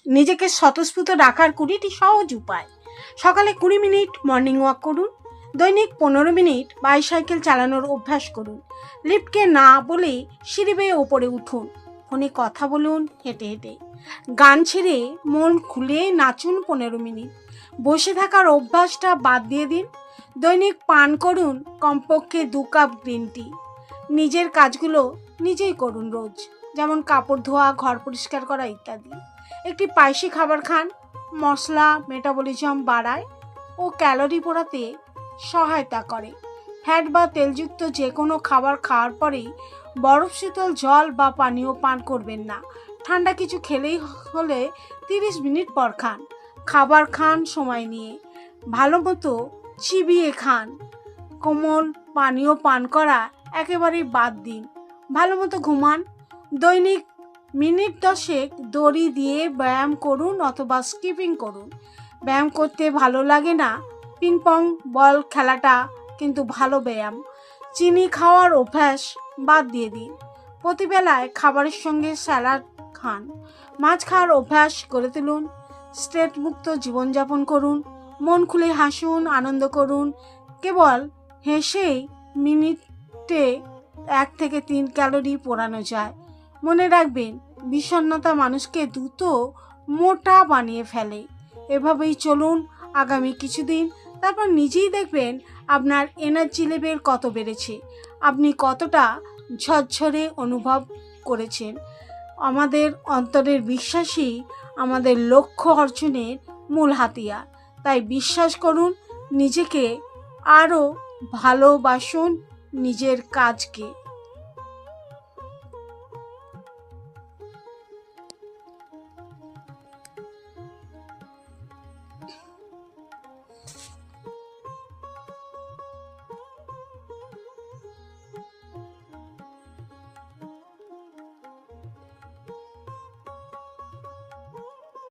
নিজেকে স্বতঃস্ফূর্ত রাখার 20টি সহজ উপায়। সকালে 20 মিনিট মর্নিং ওয়াক করুন। দৈনিক 15 মিনিট বাইসাইকেল চালানোর অভ্যাস করুন। লিফটকে না বলে সিঁড়ি বেয়ে ওপরে উঠুন। ফোনে কথা বলুন হেঁটে হেঁটে। গান ছেড়ে মন খুলে নাচুন 15 মিনিট। বসে থাকার অভ্যাসটা বাদ দিয়ে দিন। দৈনিক পান করুন কমপক্ষে 2 কাপ গ্রিন টি। নিজের কাজগুলো নিজেই করুন রোজ, যেমন কাপড় ধোয়া, ঘর পরিষ্কার করা ইত্যাদি। একটি স্পাইসি খাবার খান। মশলা মেটাবলিজম বাড়ায় ও ক্যালোরি পোড়াতে সহায়তা করে। ফ্যাট বা তেলযুক্ত যে কোনো খাবার খাওয়ার পরেই বরফ শীতল জল বা পানীয় পান করবেন না। ঠান্ডা কিছু খেলেই হলে 30 মিনিট পর খান। খাবার খান সময় নিয়ে, ভালো মতো চিবিয়ে খান। কোমল পানীয় পান করা একেবারেই বাদ দিন। ভালো মতো ঘুমান। দৈনিক মিনিট 10 দড়ি দিয়ে ব্যায়াম করুন অথবা স্কিপিং করুন। ব্যায়াম করতে ভালো লাগে না? পিং পং বল খেলাটা কিন্তু ভালো ব্যায়াম। চিনি খাওয়ার অভ্যাস বাদ দিয়ে দিন। প্রতিবেলায় খাবারের সঙ্গে স্যালাড খান। মাছ খাওয়ার অভ্যাস করে তুলুন। স্ট্রেস মুক্ত জীবনযাপন করুন। মন খুলে হাসুন, আনন্দ করুন। কেবল হেসেই মিনিটে 1 থেকে 3 ক্যালোরি পোড়ানো যায়। মনে রাখবেন, বিষণ্ণতা মানুষকে দ্রুত মোটা বানিয়ে ফেলে। এভাবেই চলুন আগামী কিছুদিন, তারপর নিজেই দেখবেন আপনার এনার্জি লেভেল কত বেড়েছে, আপনি কতটা ঝরঝরে অনুভব করেছেন। আমাদের অন্তরের বিশ্বাসই আমাদের লক্ষ্য অর্জনের মূল হাতিয়ার। তাই বিশ্বাস করুন নিজেকে, আরও ভালোবাসুন নিজের কাজকে।